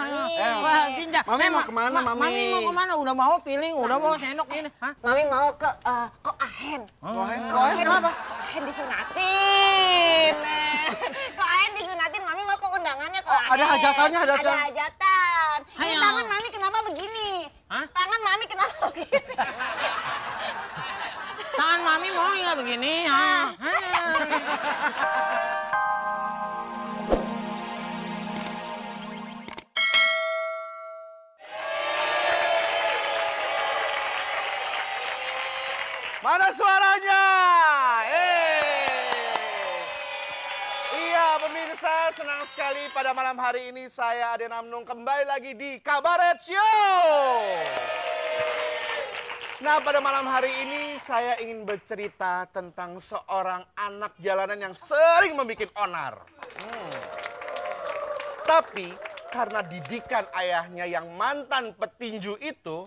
Mami. Wah, Tinja. Mami mau kemana, Mami? Mami mau kemana? Udah mau piling, udah mau sendok ini. Hah? Mami mau ke Ahen. Kohen Kenapa? Kok Ahen disunatin. Kok Ahen disunatin, Mami mau ke undangannya kok Ahen. ada hajatannya, ada Ada hajatan. Ini Ayo. tangan Mami kenapa begini? Hah? Tangan Mami kenapa begini? Tangan Mami mau nggak begini? Ha? Mana suaranya? Iya pemirsa, senang sekali pada malam hari ini saya Aden Amnung kembali lagi di Kabaret Show. Nah pada malam hari ini saya ingin bercerita tentang seorang anak jalanan yang sering membuat onar. Tapi karena didikan ayahnya yang mantan petinju itu,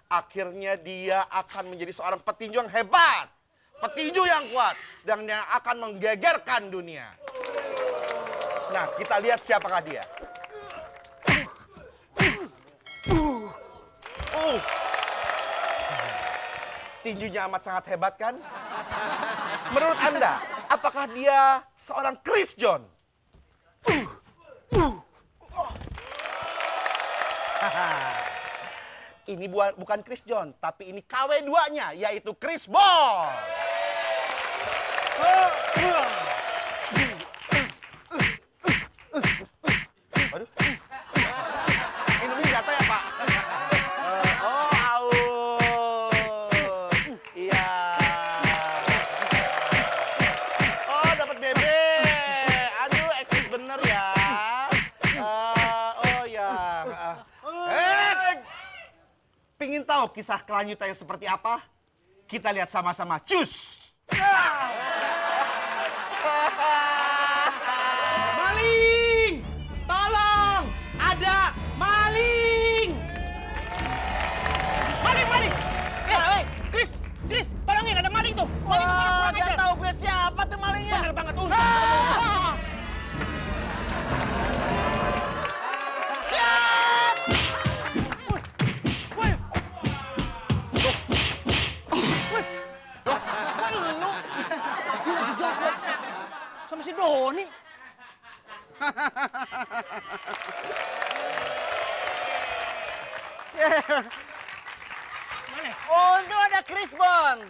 akhirnya dia akan menjadi seorang petinju yang hebat, petinju yang kuat, dan yang akan menggegerkan dunia. Nah, kita lihat siapakah dia. Tinjunya amat sangat hebat kan? Menurut Anda, apakah dia seorang Chris John? Ini bukan Chris John, tapi ini KW2-nya, yaitu Chris Ball. Waduh. Minumnya jatuh ya, Pak? Oh, aus. Iya. Oh, dapat bebek. Aduh, eksis bener ya. Oh, ya. Pingin tahu kisah kelanjutannya seperti apa? Kita lihat sama-sama. Cus! Maling! Tolong! Ada maling! Maling! Chris! Tolongin, ada maling tuh! Maling tuh kurang ajar! tahu gue siapa tuh malingnya. Bener banget tuh! Sama si Doni. Untung ada Chris Bon.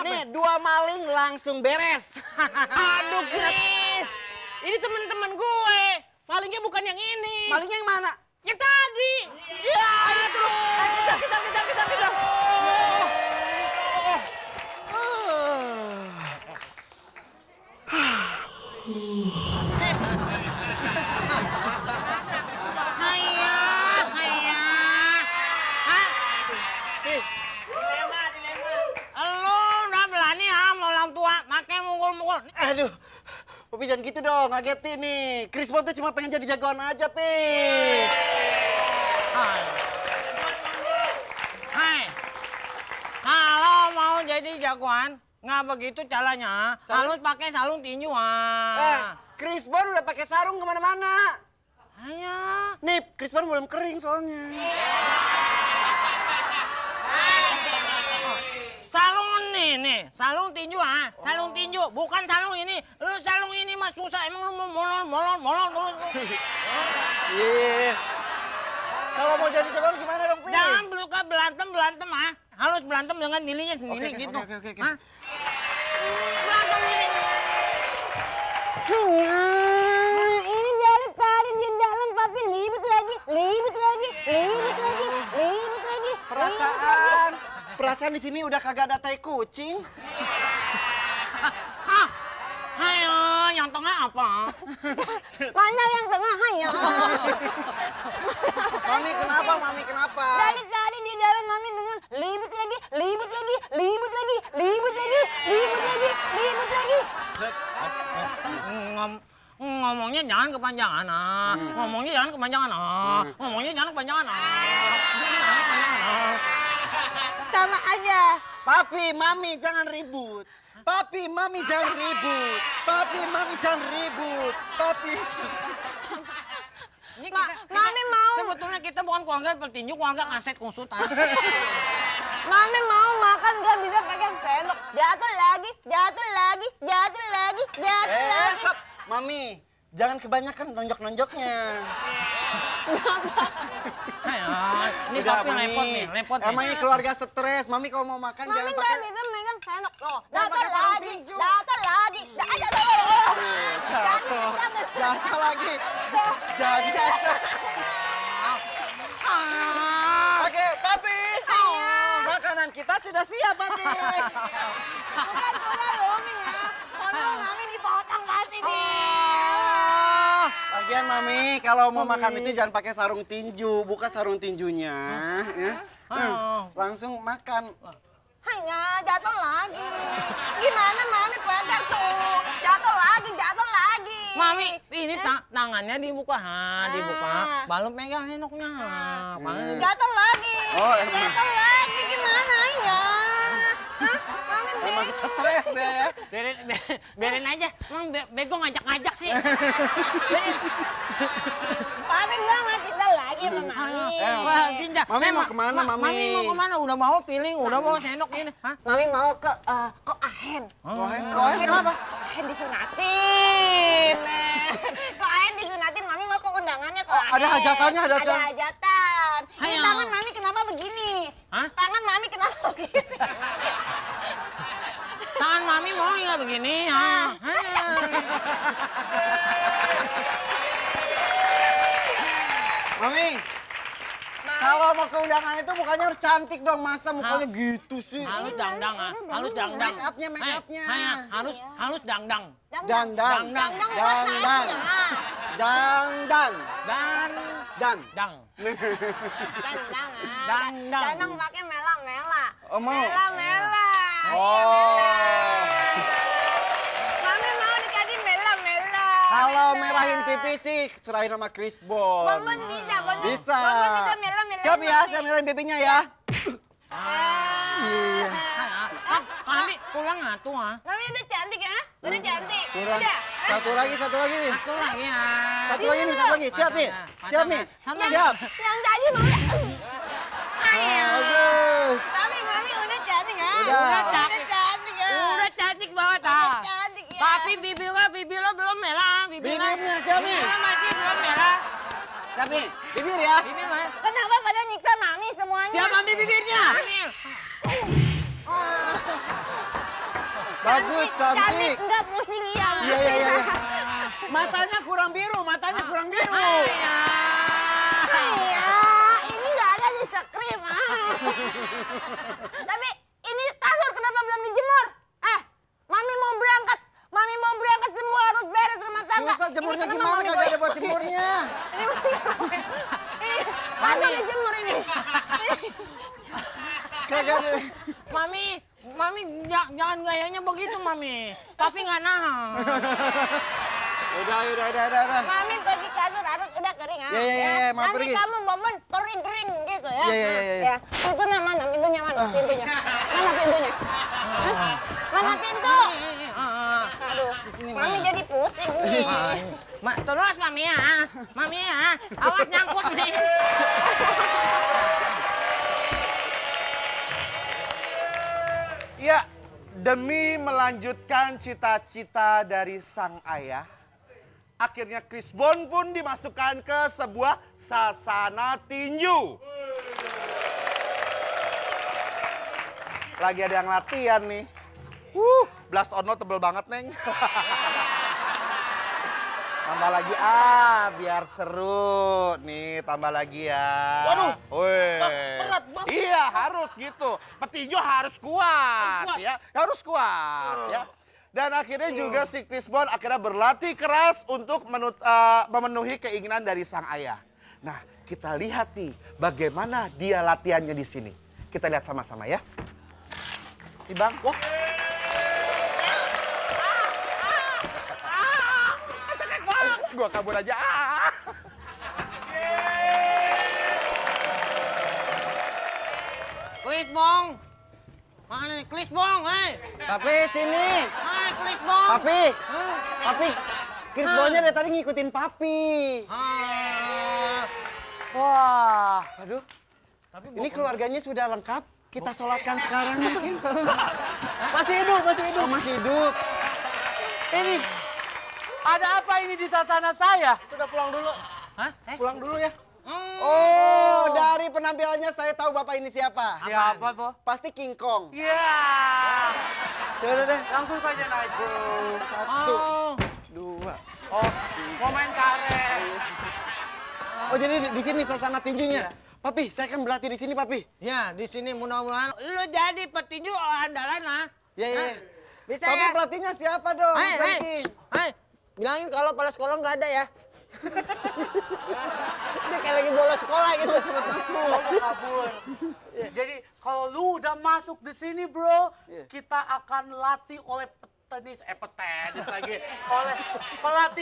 Nih, 2 maling langsung beres. Aduh, Chris! Ini teman-teman gue! Malingnya bukan yang ini! Malingnya yang mana? Yang tadi! Ya, itu. Kejar. Haya! Hah? Lo udah berani sama orang tua, makanya mukul-mukul. Aduh, Popi jangan gitu dong, ngagetin nih. Chris Bon tuh cuma pengen jadi jagoan aja, Pi. Hai, kalau mau jadi jagoan, nggak begitu caranya. Harus pakai sarung tinju. Chris Bon udah pakai sarung kemana-mana. Hanya. Nih, Chris Bon belum kering soalnya. Sarung nih, sarung tinju sarung tinju, bukan sarung ini. Lu sarung ini mah susah, emang lu mau molor terus. Iya. Kalau mau jadi jagoan gimana dong, Pi? Jangan luka berantem harus berantem dengan dirinya sendiri Oke. gitu. Oke. Hah? Berantem diri. Ini dari tadi di dalam papi libet lagi. Perasaan di sini udah kagak ada tai kucing. Ayo, yang tengah apa? Mana yang tengah hayo? Mami kenapa? Dari tadi di dalam Mami dengan libet lagi. Ngomongnya jangan kepanjangan. Ngomongnya jangan kepanjangan. Sama aja. Papi, Mami jangan ribut. Papi. Ini Mami mau. Sebetulnya kita bukan keluarga petinju, keluarga kaset kusut. Mami mau makan nggak bisa pegang sendok. Jatuh lagi, jatuh lagi, jatuh lagi, jatuh lagi. Stop. Mami, jangan kebanyakan nonjok-nonjoknya. Ini Udah, tapi repot nih, repot Emang nih. ini keluarga stres. Mami kalau mau makan Mami jangan nggak pakai... bisa megang sendok. Loh, Jangan jatuh pakai sarung lagi, tinju. jatuh lagi, Jatuh lagi. Jadi aja. Oke, Papi. Makanan kita sudah siap, Papi. Bukan sudah loh, Mi ya. Kalau Mami dipotong pasti nih. Lagian Mami, kalau mau makan itu jangan pakai sarung tinju, buka sarung tinjunya, ya. Langsung makan. Hanya jatuh lagi. Gimana Mami pegang tuh? Jatuh lagi, jatuh lagi. Mami, ini tangannya dibuka, dibuka. Baru pegang sendoknya. Jatuh lagi. Oh, emang. Jatuh lagi gimana ya? Hah? Mami Emang stres ya. Biarin aja. Emang bego ngajak-ngajak sih. Biarin. Mami nggak ngasih tahu lagi sama Mami. Wah, Tinja. Mami mau kemana, Mami? Mami mau kemana? Udah mau piling, udah mau sendok ini. Hah? Mami mau ke Ahen. Kohen Kenapa? apa? Ahen disunatin. Ahen disunatin, Mami mau ke undangannya ke Ahen. ada hajatannya, Ada hajatan. Ini Ayo. tangan Mami kenapa begini? Hah? Tangan Mami kenapa begini? Tangan Mami mau nggak begini? Hah? Mami, kalau mau ke undangan itu mukanya harus cantik dong, masa mukanya gitu sih? Halus dangdang, halus dangdang. Make upnya. Halus dangdang. Dangdang. Dangdang. Dangdang. Dangdang. Dan Dan. dang. Dandang. Dandang. Dandang pakai mela-mela. Oh, mau? Mela-mela. Oh. Mami mau dikasih mela-mela. Kalau merahin pipi sih serahin sama Chris Bon. Bonbon bisa, bonbon. Bisa. Bonbon bisa mela-mela. Siap ya, saya merahin pipinya ya. Iya. Kami pulang atuh ah. Mami udah cantik ya? Udah cantik. Kurang. Udah. Satu lagi, Wi. Satu lagi ya. Satu lagi, satu lagi. Siap, Mi. Siap, Mi. Sana. Siap. Yang tadi Mami. Bagus. Mami udah cantik ya? Udah. Udah cantik ya? Udah cantik banget ah. Cantik ya? Tapi bibirnya belum merah. Bibirnya siap, Mi. Bibirnya masih belum merah. Siap, Mi. Bibir ya. Bibir mah. Kenapa pada nyiksa Mami semuanya? Siap ambil bibirnya. Bagus, cantik. Enggak pusing ya. Iya. Matanya kurang biru, matanya kurang biru. Iya, ini nggak ada di sekrim. Tapi ini kasur kenapa belum dijemur? Mami mau berangkat semua harus beres rumah tangga. Susah jemurnya Ini gimana, kenapa kagak ada buat jemurnya. Ini kagak dijemur ini. Kagak ada. Mami jangan gayanya begitu Mami. Tapi nggak nahan. Udah. Mami pergi kasur harus udah kering ah. Iya, mau Nanti pergi. kamu momen kering gitu ya. Iya. Ya. Pintunya mana? Pintunya mana? Mana pintunya? Hah? Mana pintu? Aduh, Mami jadi pusing nih. Terus Mami ya. Awas nyangkut nih. Ya, demi melanjutkan cita-cita dari sang ayah, akhirnya Chris Bon pun dimasukkan ke sebuah sasana tinju. Lagi ada yang latihan nih. Blast on tebel banget, Neng. Tambah lagi, biar seru. Nih, tambah lagi ya. Waduh, berat banget. Iya, harus gitu. Petinju harus kuat. Ya. Harus kuat, ya. Dan akhirnya juga si Chris Bon akhirnya berlatih keras untuk memenuhi keinginan dari sang ayah. Nah, kita lihat nih bagaimana dia latihannya di sini. Kita lihat sama-sama ya. Nih, Bang. Wah. Gua kabur aja. Klis Bong. Mana nih? Klis Bong, Papi, sini. Klis Bong. Papi. Chris Bonnya dari tadi ngikutin Papi. Wah. Aduh. Ini keluarganya sudah lengkap. Kita sholatkan sekarang mungkin. Masih hidup, masih hidup. Oh, masih hidup. Ini, ada apa ini di sasana saya? Sudah pulang dulu. Hah? Pulang dulu ya. Oh, dari penampilannya saya tahu Bapak ini siapa. Siapa, Po? Pasti King Kong. Iya. Yaudah deh. Langsung saja naik, bro. Satu, Oh. dua. Oh, mau main karet. Oh, jadi di sini sasana tinjunya. Papi, saya akan berlatih di sini, Papi. Ya, di sini mudah-mudahan lu jadi petinju andalan lah. Ya, ya. Bisa Tapi ya? pelatihnya siapa dong? Hai, Bukan hai, King. hai. Bilangin kalau kepala sekolah nggak ada ya. Dia kayak lagi bolos sekolah gitu. Cepet masuk. Kabur. Jadi kalau lu udah masuk di sini, bro, Iya. kita akan latih oleh petenis lagi, oleh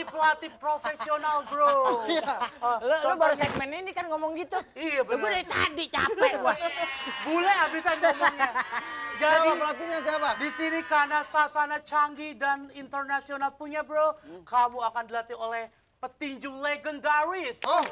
pelatih profesional, bro. Iya. Lu baru segmen ini kan ngomong gitu. Iya, Gue benar. dari tadi capek gua. Bule habisan ngomongnya. Siapa Jadi pelatihnya siapa? di sini karena sasana canggih dan internasional punya, bro, kamu akan dilatih oleh petinju legendaris. Oh,